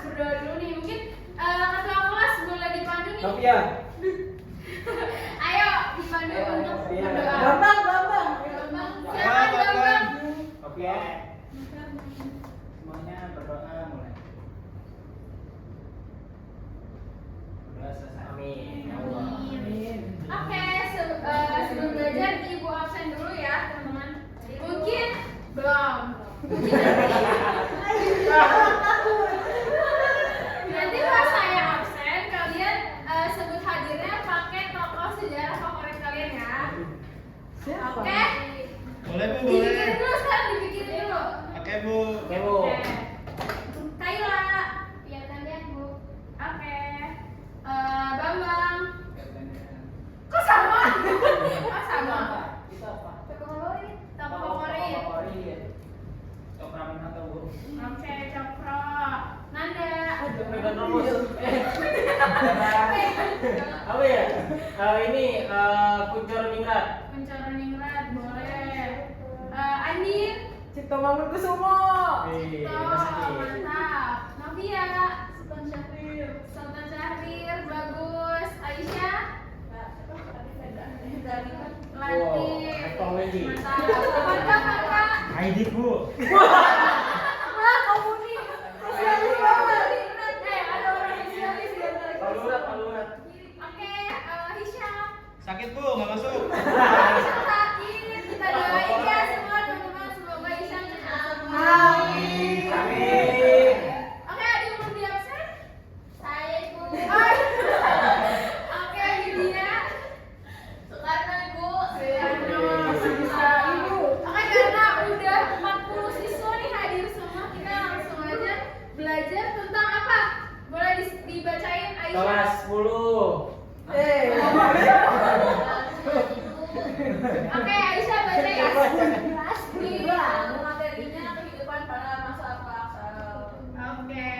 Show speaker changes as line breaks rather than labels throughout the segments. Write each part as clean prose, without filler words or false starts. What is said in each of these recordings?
berdoa dulu nih. Mungkin ketua kelas boleh dipandu nih.
Novia.
Ayo dipandu untuk berdoa.
Bambang.
Silakan Bambang.
Oke. Semuanya berdoa mulai. Berdoa selesai. Amin. Ya Allah.
Amin.
Oke, sebelum belajar ibu absen dulu ya teman-teman. Mungkin belum. Nanti pas saya absen kalian sebut hadirnya pakai tokoh sejarah favorit kalian ya.
Siapa?
Oke?
Boleh Bu, boleh.
Dipikirin dulu sekarang, dipikirin dulu.
Oke Bu.
Oke, Bu.
Oke. Kayla, ya gantian Bu. Oke. Bambang. Kok sama? Oh sama.
Itu apa?
Tokoh favorit. Tokoh favorit.
Favorit. Cokra Minata, Bu.
Oke, Cokro. Nanda.
Medan Ramos. Apa ya? Ini Kuncoro Ningrat.
Pencoro Ningrat boleh. Andin.
Cipto Mangunkusumo.
Wih,
Tuh,
Mas Andi.
mantap. Novia. Sultan Syahrir, bagus. Aisyah. Latif.
Hector Wendy.
Mantap. Mantap.
Aidik Bu.
Wah, kamu nih. Sosialis banget.
Ada orang spesialis di antara kita.
Palurat.
Oke, Hisham.
Sakit Bu, nggak masuk.
Hisham sakit. Kita doain ya semua teman-teman, semoga Hisham cepat sembuh.
Amin.
Amin.
Oke, ada yang belum di absen? Saya Ibu. Oke, Lydia. Soekarno Ibu. Soekarno.
Bisa Ibu.
Oke, karena udah 40 siswa nih hadir semua, kita langsung aja belajar tentang apa? Boleh dibacain Aisyah?
Kelas 10.
Oke, Aisyah baca ya.
Nih,
Materinya kehidupan para masa praksara. Oke.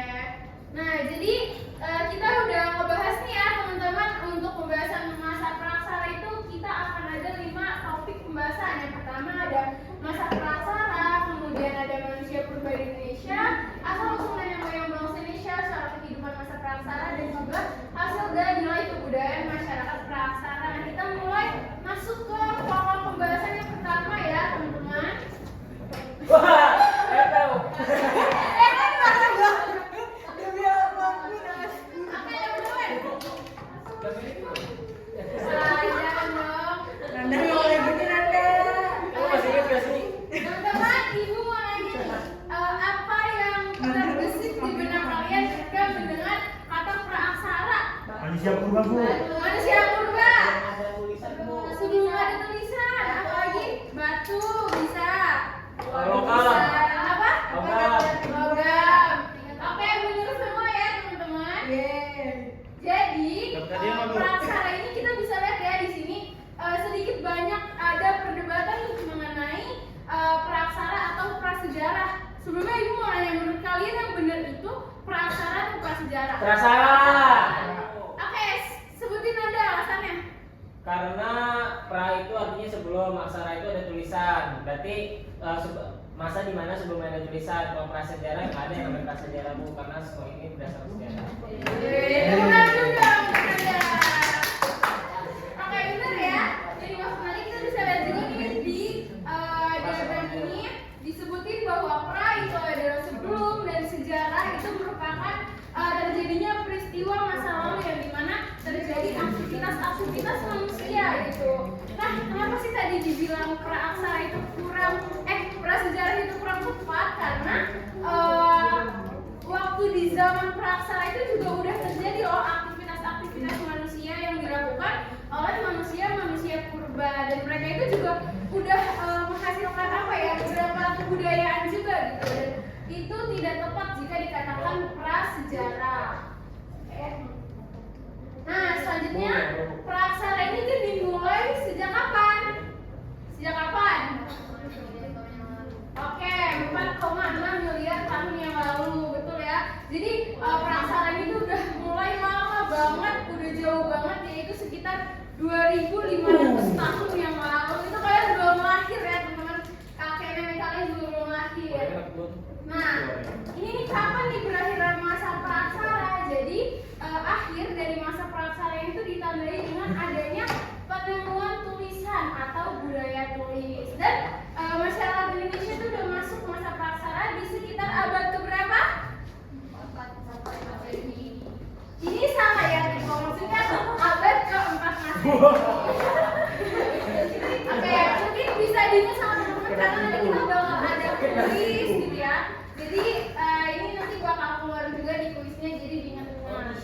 Nah, jadi kita udah ngebahas nih ya teman-teman, untuk pembahasan masa praksara itu kita akan ada 5 topik pembahasan. Yang pertama ada masa praksara, kemudian ada manusia purba di Indonesia, asal usul nenek moyang bangsa Indonesia, secara kehidupan masa praksara, dan juga hasil dan nilai kebudayaan masyarakat praksara. Nah, kita mulai masuk ke pokok pembahasan yang pertama ya teman-teman.
Wah, saya tahu.
demi apapun.
Oke, teman-teman. Jangan dong.
Nanda boleh gini Nanda.
Kamu masih ingat gak sih?
Teman-teman, ibu mau nanya nih, apa yang terbesit di benak kalian ketika mendengar kata praaksara?
Manusia purba Bu.
Manusia purba.
Ada tulisan, Bu.
Sebelum ada tulisan, apalagi batu bisa.
Logam.
Bisa. Apa?
Logam.
Logam. Oke, bener semua ya teman-teman.
Yeay.
Jadi
Dapat hadiah nggak, Bu?
praksara ini kita bisa lihat ya di sini sedikit banyak ada perdebatan mengenai praksara atau prasejarah. Sebelumnya ibu mau nanya, menurut kalian yang benar itu praksara atau prasejarah?
Prasarat.
Oke, sebutin ada alasannya.
Karena pra itu artinya sebelum, aksara itu ada tulisan. Berarti masa di mana sebelum ada tulisan. Kalau prasejarah nggak ada yang namanya prasejarah, Bu, karena semua ini berdasarkan sejarah.
Benar juga, benar ya. Oke, benar ya. Jadi maksudnya kita bisa lihat juga nih di diagram ini disebutin bahwa pra itu adalah sebelum, dan sejarah itu merupakan terjadinya peristiwa masa lalu yang dimana terjadi aktivitas manusia gitu. Nah, kenapa sih tadi dibilang praaksara itu prasejarah itu kurang tepat? Karena waktu di zaman praaksara itu juga udah terjadi loh aktivitas manusia yang dilakukan oleh manusia purba, dan mereka itu juga udah menghasilkan apa ya, beberapa kebudayaan juga gitu, dan itu tidak tepat jika dikatakan prasejarah. Oke. Nah, selanjutnya praaksara ini kan dimulai sejak kapan? Oke, 4,6 miliar tahun yang lalu, betul ya. Jadi praaksara ini tuh udah mulai lama banget, udah jauh banget, yaitu sekitar 2.500 tahun yang lalu. Itu kalian belum lahir ya teman-teman, kakek nenek kalian juga belum lahir. Nah, ini nih kapan nih berakhiran masa Oke, mungkin bisa diingat sama teman-teman karena nanti kita bakal ada kuis gitu ya. Jadi ini nanti bakal keluar juga di kuisnya, jadi diingat-ingat.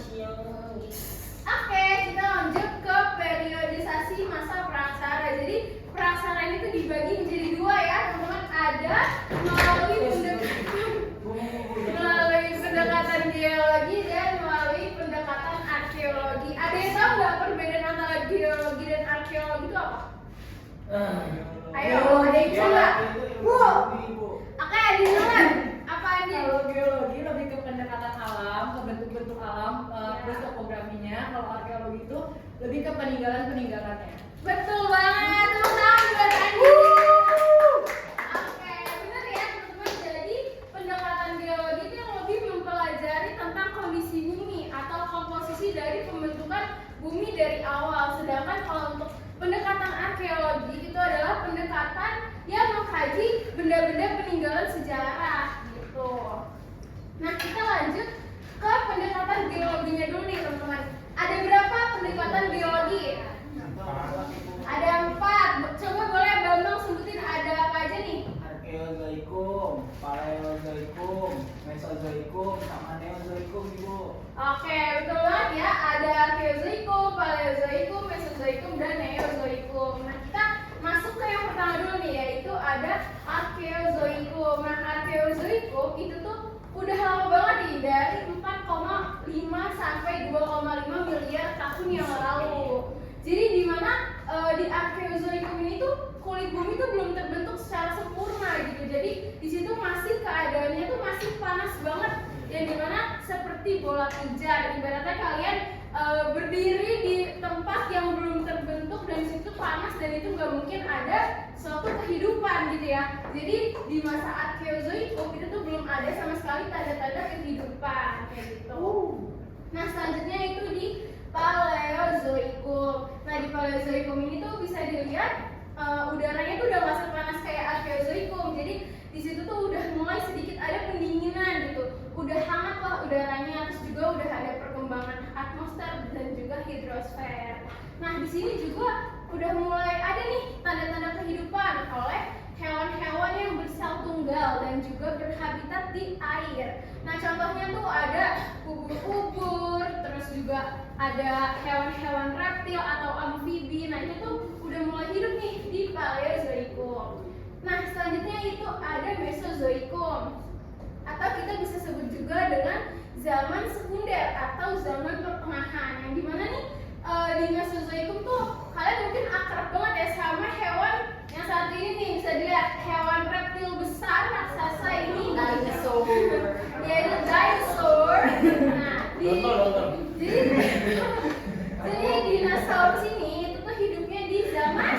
Oke, kita lanjut ke periodisasi masa praksara. Jadi praksara ini tuh dibagi menjadi dua ya, teman-teman. Ada melalui pendekatan geologi dan melalui pendekatan arkeologi. Ada yang tahu nggak perbedaan antara geologi dan arkeologi itu apa? Ayo, ada yang coba. Bu. Oke, dijelaskan. Apa ini?
Kalau geologi lebih ke pendekatan alam, ke bentuk-bentuk alam, terus topografinya. Kalau arkeologi itu lebih ke peninggalan-peninggalannya.
Betul banget, teman-teman juga tadi. Oke, benar ya teman-teman. Jadi pendekatan geologi itu yang lebih mempelajari tentang kondisi bumi atau komposisi dari pembentukan bumi dari awal. Sedangkan kalau untuk pendekatan arkeologi itu adalah pendekatan yang mengkaji benda-benda peninggalan sejarah gitu. Nah, kita lanjut ke pendekatan geologinya dulu nih teman-teman. Ada berapa pendekatan geologi? Ada 4. Coba boleh Bambang sebutin ada apa aja nih?
Arkeozoikum, Paleozoikum, Mesozoikum, sama Neozoikum, Ibu.
Oke, betul banget ya. Ada Arkeozoikum, Paleozoikum, Mesozoikum, dan Neozoikum. Nah, kita masuk ke yang pertama dulu nih, yaitu ada Arkeozoikum. Nah, Arkeozoikum itu tuh udah lama banget nih, dari 4,5 sampai 2,5 miliar tahun yang lalu. Jadi di mana di Arkeozoikum ini tuh kulit bumi tuh belum terbentuk secara sempurna gitu. Jadi di situ masih keadaannya tuh masih panas banget, yang dimana seperti bola pijar. Ibaratnya kalian berdiri di tempat yang belum terbentuk dan di situ panas dan itu nggak mungkin ada suatu kehidupan gitu ya. Jadi di masa Arkeozoikum itu tuh belum ada sama sekali tanda-tanda kehidupan kayak gitu. Nah, selanjutnya itu di Paleozoikum. Nah, di Paleozoikum ini tuh bisa dilihat udaranya tuh udah masuk panas kayak Arkeozoikum. Jadi di situ tuh udah mulai sedikit ada pendinginan gitu. Udah hangat lah udaranya, terus juga udah ada perkembangan atmosfer dan juga hidrosfer. Nah, di sini juga udah mulai ada nih tanda-tanda kehidupan oleh hewan-hewan yang bersel tunggal dan juga berhabitat di air. Nah, contohnya tuh ada ubur-ubur, terus juga ada hewan-hewan reptil atau amfibi. Nah, itu tuh udah mulai hidup nih di Paleozoikum. Nah, selanjutnya itu ada Mesozoikum, atau kita bisa sebut juga dengan zaman sekunder atau zaman pertengahan. Yang dimana nih di Mesozoikum tuh kalian mungkin akrab banget ya sama hewan yang saat ini nih, bisa dilihat hewan reptil besar raksasa ini,
Dinosaur.
yaitu dinosaur. Nah, jadi dinosaurus ini itu tuh hidupnya di zaman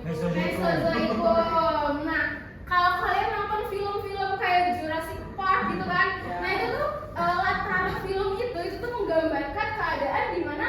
Mesozoikum. Nah, kalau kalian nonton film-film kayak Jurassic Park gitu kan, nah itu tuh latar film itu tuh menggambarkan keadaan di mana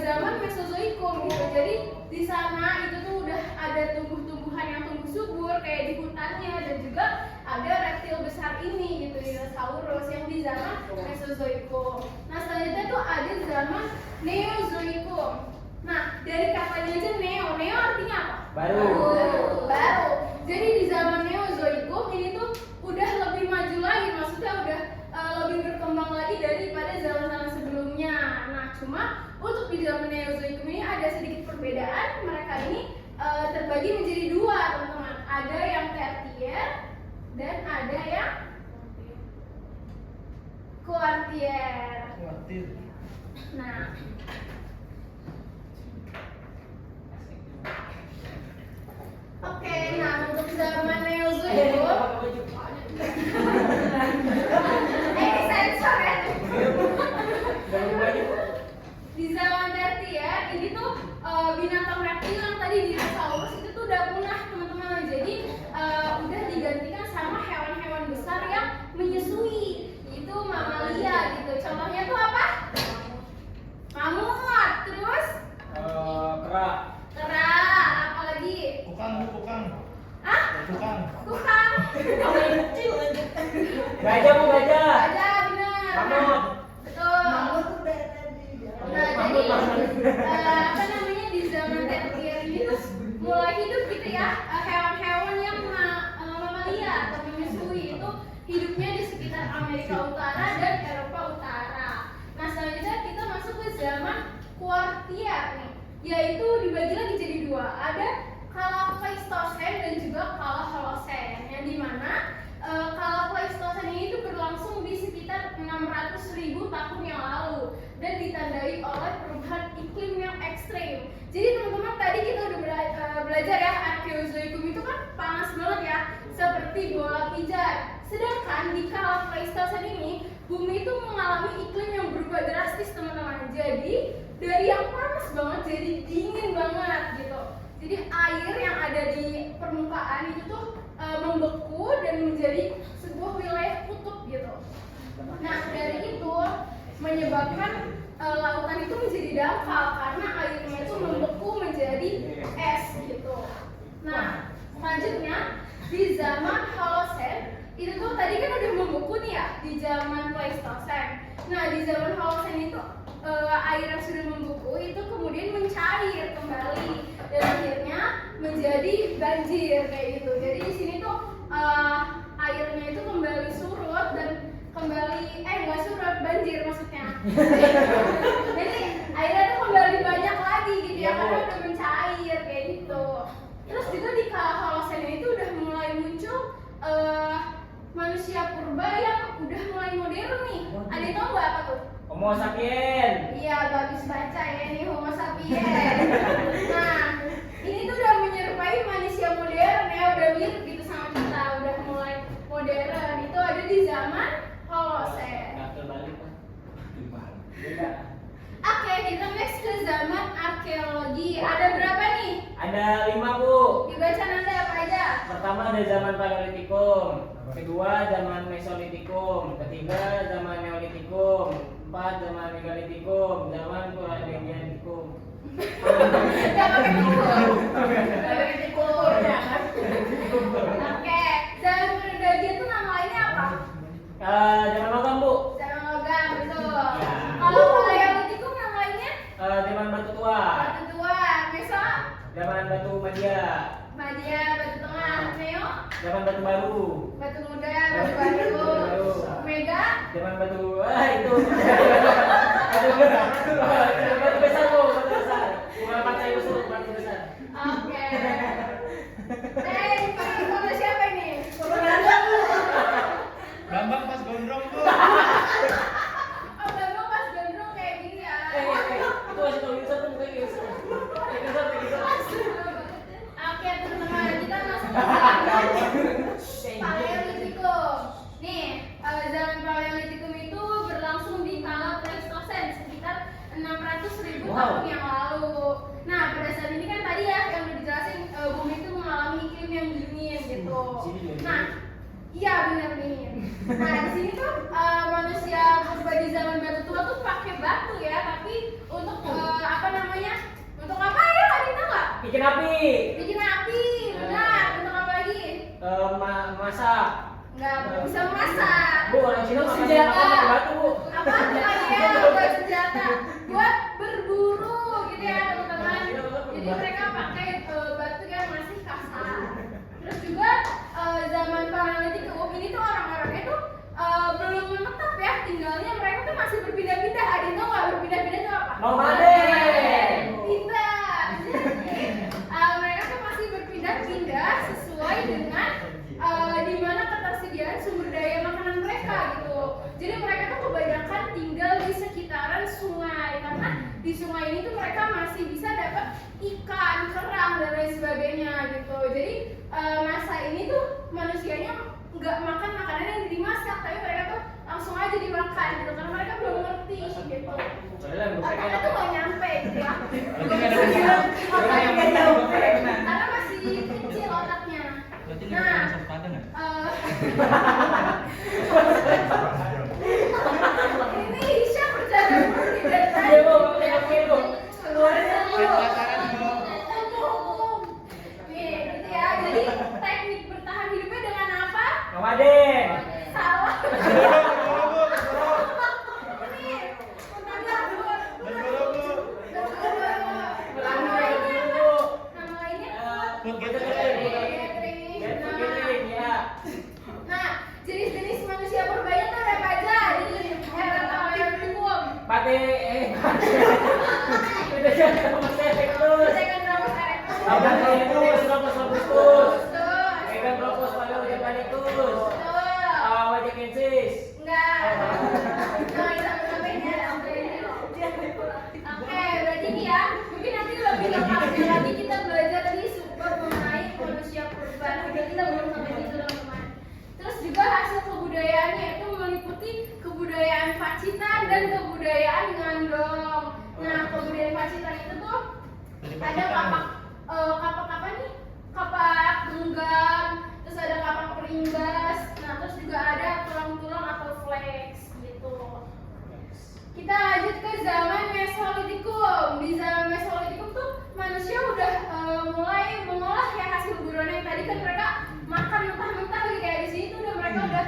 zaman Mesozoikum gitu. Jadi di sana itu tuh udah ada tumbuh-tumbuhan yang tumbuh subur kayak di hutannya, dan juga ada reptil besar ini gitu, dinosaurus yang di zaman Mesozoikum. Nah, selanjutnya tuh ada zaman Neozoikum. Nah, dari katanya aja neo artinya apa? Baru. Jadi di zaman Neozoikum ini tuh udah lebih maju lagi, maksudnya udah lebih berkembang lagi daripada zaman-zaman sebelumnya. Nah, cuma untuk di zaman Neozoikum ini ada sedikit perbedaan. Mereka ini terbagi menjadi dua, teman-teman. Ada yang tertier dan ada yang kuartier. Nah, oke, nah untuk zaman Neozoikum sensor ya. Di zaman tertier ini tuh binatang reptil yang tadi dinosaurus itu tuh udah punah, teman-teman. Jadi udah digantikan sama hewan-hewan besar yang menyusui, itu mamalia gitu. Contohnya tuh apa? Mamut, terus
Kera.
apalagi?
Kukang.
Ah?
Kukang.
Kukang.
Gajah, Bu, gajah.
Ada, benar.
Mamut.
Betul.
Mamut udah tadi.
Nah, jadi apa Amerika Utara dan Eropa Utara. Nah selanjutnya kita masuk ke zaman Kuartier nih, yaitu dibagi lagi jadi dua. Ada kala Pleistosen dan juga kala Holosen, yang dimana kala Pleistosen ini tuh berlangsung di sekitar 600.000 tahun yang lalu dan ditandai oleh perubahan iklim yang ekstrim. Jadi teman-teman tadi kita udah belajar ya, Arkeozoikum itu kan panas banget ya, seperti bola pijar. Sedangkan di kala Pleistosen ini bumi itu mengalami iklim yang berubah drastis teman-teman. Jadi dari yang panas banget jadi dingin banget gitu. Jadi air yang ada di permukaan itu tuh membeku dan menjadi sebuah wilayah kutub gitu. Nah dari itu menyebabkan lautan itu menjadi dangkal karena airnya itu membeku menjadi es gitu. Nah selanjutnya di zaman Holosen itu tuh tadi kan udah membeku nih ya di zaman Pleistosen. Nah di zaman Holosen itu air yang sudah membeku itu kemudian mencair kembali dan akhirnya menjadi banjir kayak gitu. Jadi di sini tuh airnya itu kembali surut dan kembali nggak surut, banjir maksudnya. Jadi airnya tuh kembali banyak lagi gitu ya karena udah mencair kayak gitu. Terus juga di kala Holosen itu udah mulai muncul manusia purba yang udah mulai modern nih. Ada yang tahu nggak apa tuh?
Homo sapien.
Iya, bagus baca ya nih Homo sapien. Nah, ini tuh udah menyerupai manusia modern ya, udah mirip gitu sama kita, udah mulai modern. Itu ada di zaman Holosen.
Nggak terbalik kan?
Beda.
Oke, kita next ke zaman arkeologi. Ada berapa nih?
Ada 5 Bu.
Dibaca nanti apa aja?
Pertama ada zaman Paleolitikum, kedua zaman Mesolitikum, ketiga zaman Neolitikum, 4 zaman Megalitikum, zaman Puraniantikum.
Gak pakai tikur. Oke, zaman Puranian itu nama lainnya apa?
Zaman logam Bu.
Zaman logam, betul.
Ya.
Kalau Paleolitikum nama lainnya?
Zaman batu tua,
Batu tua, Meso,
zaman batu madia,
Madia, batu tengah, Neo,
zaman batu baru,
batu muda, batu baru, Mega,
zaman batu itu batu besar Bu, batu besar. Bukan pantai besar, batu besar.
oke. Pakai foto siapa ini?
Bambang pas gondrong bu.
Oh, Bambang pas gondrong kayak gini ya.
Itu masih tahu Wilson tuh bukan Wilson.
Oke teman-teman, kita masuk ke zaman Paleolitikum. Nih, zaman Paleolitikum itu berlangsung di kala Pleistosen sekitar 600.000 tahun yang lalu. Nah, pada saat ini kan tadi ya yang udah dijelasin bumi itu mengalami iklim yang dingin gitu. Nah, iya benar dingin. Nah, di sini tuh manusia purba di zaman batu tua tuh pakai batu ya, tapi untuk apa namanya? Untuk apa ya? Ada yang tahu nggak?
Bikin api.
Bikin api, benar. Untuk apa lagi?
Masak.
Nggak bisa memasak.
Bu, orang Cina makan
Senjata.
pakai batu Bu.
Apa ya? Buat senjata, buat berburu gitu ya teman-teman. Jadi mereka pakai batu yang masih kasar. Terus juga zaman Paleolitikum ini tuh orang-orangnya tuh belum menetap ya tinggalnya, mereka tuh masih berpindah-pindah. Ada yang tahu nggak berpindah-pindah itu apa?
Nomaden.
Pindah. Jadi mereka tuh masih berpindah-pindah sesuai dengan di mana ketersediaan sumber daya makanan mereka gitu. Jadi mereka tuh kebanyakan tinggal di sekitaran sungai karena di sungai ini tuh mereka masih bisa dapat ikan, kerang dan lain sebagainya gitu. Jadi masa ini tuh manusianya nggak makan makanan yang dimasak, tapi mereka tuh langsung aja dimakan gitu karena mereka belum ngerti gitu. Otaknya tuh nggak nyampe gitu ya. Otaknya nggak nyampe karena masih kecil otaknya. Nah, ini Isya bercanda mulu nih dari tadi.
Iya Bu, pakai Bu.
Keluarin dulu.
Pacaran bu.
Nih, gitu ya. Jadi teknik bertahan hidupnya dengan apa?
Nomaden.
Salah.
Udah jadi Homo erectus.
Sahelanthropus erectus.
Sahelanthropus robustus. Sahelanthropus paleojapanicus. Wajakensis.
Enggak. Sampai-sampainya ada sampai. Oke, berarti nih ya, mungkin nanti lebih lengkapnya lagi kita belajar di super mengenai manusia purba. Nah, kita belum sampai situ teman-teman. Terus juga hasil kebudayaannya itu meliputi kebudayaan Pacitan dan kebudayaan Ngandong. Nah, kebudayaan Pacitan itu tuh ada kapak apa nih? Kapak genggam, terus ada kapak peringas. Nah, terus juga ada tulang-tulang atau flex gitu. Kita lanjut ke zaman Mesolitikum. Di zaman Mesolitikum tuh manusia udah mulai mengolah ya hasil buruan yang tadi kan mereka makan mentah-mentah kayak di sini tuh mereka udah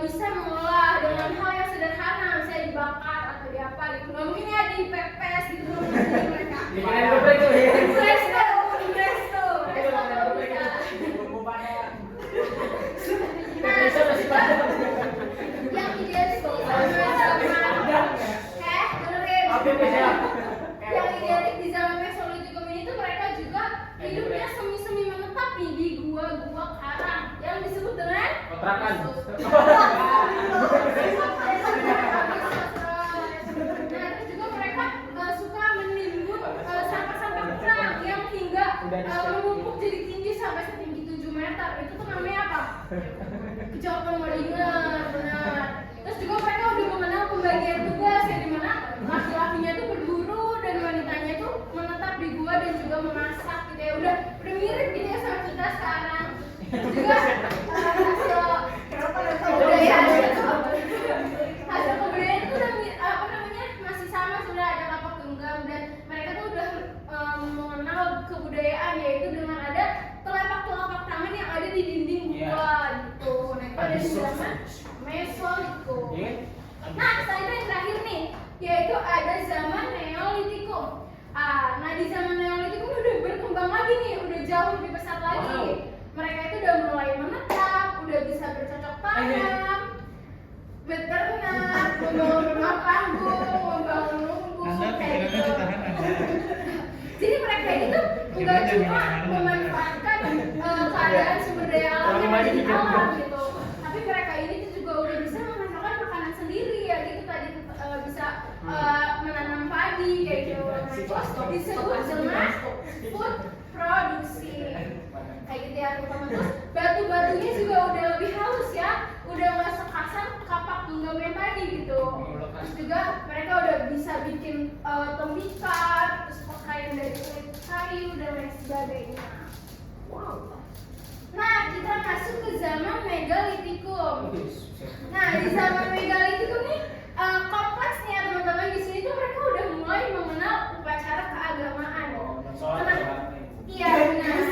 bisa mengolah dengan hal yang sederhana, misalnya dibakar atau di apa gitu. Nggak mungkin ya dipepes gitu mereka.
Gimana geprek tuh ya?
Presto.
Bumbu pada.
Kita bisa masih pada.
Yang idealis di zaman dengerin.
Oke, bisa.
Yang idealis di zaman Mesolitikum ini tuh mereka juga hidupnya semi-semi menetap nih di gua-gua karang yang disebut dengan
Kontrakan.
Nah, terus juga mereka suka menimbun sampah-sampah kerang yang hingga menumpuk jadi tinggi sampai setinggi 7 meter. Itu tuh namanya apa? Kecoklatan Malinger, benar. Terus juga mereka udah mengenal pembagian tugas yang dimana laki-lakinya tuh berburu dan wanitanya tuh menetap di gua dan juga memasak gitu ya. Udah mirip gitu ya sama kita sekarang. Terus juga hasil kebudayaan itu udah apa namanya masih sama, sudah ada kapak genggam dan mereka tuh udah mengenal kebudayaan yaitu dengan ada telapak tangan yang ada di dinding gua gitu. Nah itu ada di zaman Mesolitikum. Nah selanjutnya yang terakhir nih yaitu ada zaman Neolitikum. Nah di zaman Neolitikum udah berkembang lagi nih, udah jauh lebih pesat lagi. Mereka itu udah mulai menetap, udah bisa bercocok tanam, beternak, membangun rumah panggung, membangun lumbung, kayak gitu. Jadi mereka ini tuh nggak cuma memanfaatkan keadaan sumber daya alam yang ada di alam gitu, tapi mereka ini tuh juga udah bisa menghasilkan makanan sendiri ya gitu tadi bisa menanam padi kayak gitu. Nah, disebut dengan food produksi. Kayak gitu ya teman-teman. Terus batu-batunya juga udah lebih halus ya, udah nggak sekasar kapak genggam yang tadi gitu. Terus juga mereka udah bisa bikin tembikar, terus pakaian dari kulit kayu dan lain sebagainya. Wow. Nah kita masuk ke zaman Megalitikum. Nah di zaman Megalitikum nih kompleks nih ya teman-teman. Di sini tuh mereka udah mulai mengenal upacara keagamaan. Iya benar.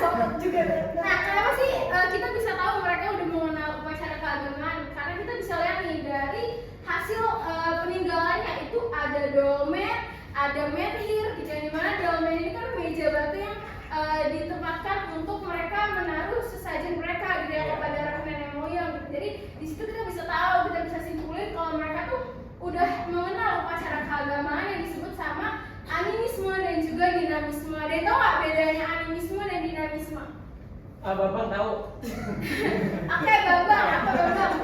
Nah kenapa sih kita bisa tahu mereka udah mengenal upacara keagamaan? Karena kita bisa lihat nih dari hasil peninggalannya itu ada dolmen, ada menhir, gitu. Yang dimana dolmen ini kan meja batu yang ditempatkan untuk mereka menaruh sesajen mereka gitu ya kepada para nenek moyang. Gitu. Jadi di situ kita bisa tahu, kita bisa simpulin kalau mereka tuh udah mengenal upacara keagamaan yang disebut sama animisme dan juga dinamisme. Dan tau gak bedanya animisme dan dinamisme?
Bapak tahu.
Oke, Bambang, apa Bambang?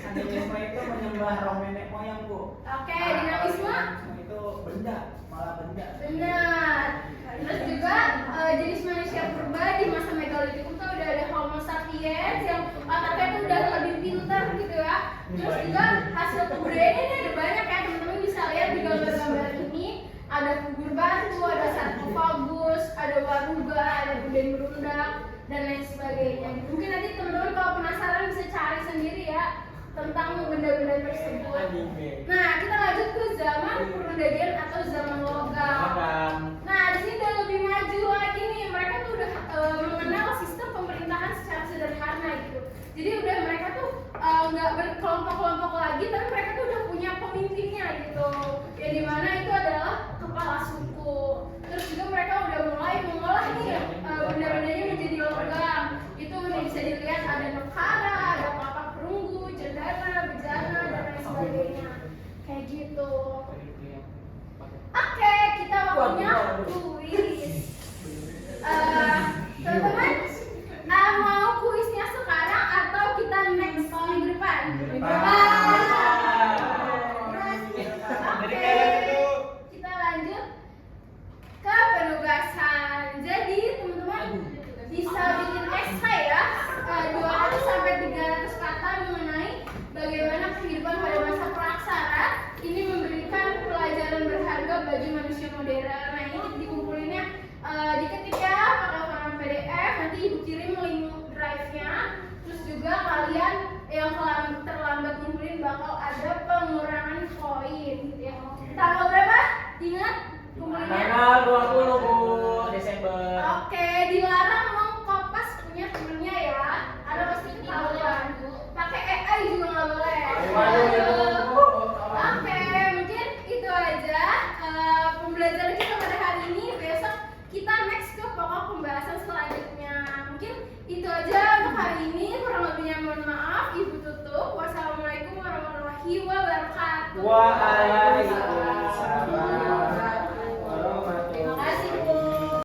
Animisme itu menyembah roh nenek moyang, Bu.
Oke, dinamisme?
Itu benda, malah benda.
Benar. Terus juga jenis manusia purba di masa Megalitikum tuh udah ada Homo sapiens yang otaknya tuh udah lebih pintar gitu ya. Terus juga hasil kebudayaan ini ada banyak ya, teman-teman bisa lihat di gambar-gambar ini. Ada kubur batu, ada sarkofagus, ada waruga, ada puden berundak dan lain sebagainya. Mungkin nanti teman-teman kalau penasaran bisa cari sendiri ya tentang benda-benda tersebut. Nah, kita lanjut ke zaman perundingan atau zaman logam. Nah, di sini udah lebih maju lagi nih. Mereka tuh udah mengenal sistem pemerintahan secara sederhana gitu. Jadi udah mereka tuh nggak berkelompok-kelompok lagi, tapi mereka tuh udah punya pemimpinnya gitu. Yang dimana itu adalah kepala suku. Terus juga mereka udah mulai mengolah nih benda-bendanya menjadi logam. Itu udah bisa dilihat ada nekara, ada kapak perunggu, cendana, bejana dan lain sebagainya. Kayak gitu. waktunya kuis. Teman-teman, mau kuisnya sekarang atau kita next minggu depan? Oke, kita lanjut ke penugasan. Jadi teman-teman bisa bikin essay ya, 200 sampai 300 kata mengenai bagaimana kehidupan pada masa praksara ini memberikan pelajaran berharga bagi manusia modern. Nah ini dikumpulinnya diketik ya pakai format PDF, nanti ibu kirim link drive-nya. Terus juga kalian yang terlambat ngumpulin bakal ada pengurangan koin gitu ya. Tanggal berapa? Ingat kumpulinnya?
Tanggal 20 Bu Desember.
Oke, dilarang mengkopas punya temennya ya. Ada pasti ketahuan. Pakai AI juga nggak boleh. Oke, mungkin itu aja pembelajaran kita pada hari ini. Besok kita next ke pokok pembahasan selanjutnya. Mungkin itu aja untuk hari ini. Kurang lebihnya mohon maaf. Ibu tutup. Wassalamualaikum warahmatullahi wabarakatuh.
Waalaikumsalam.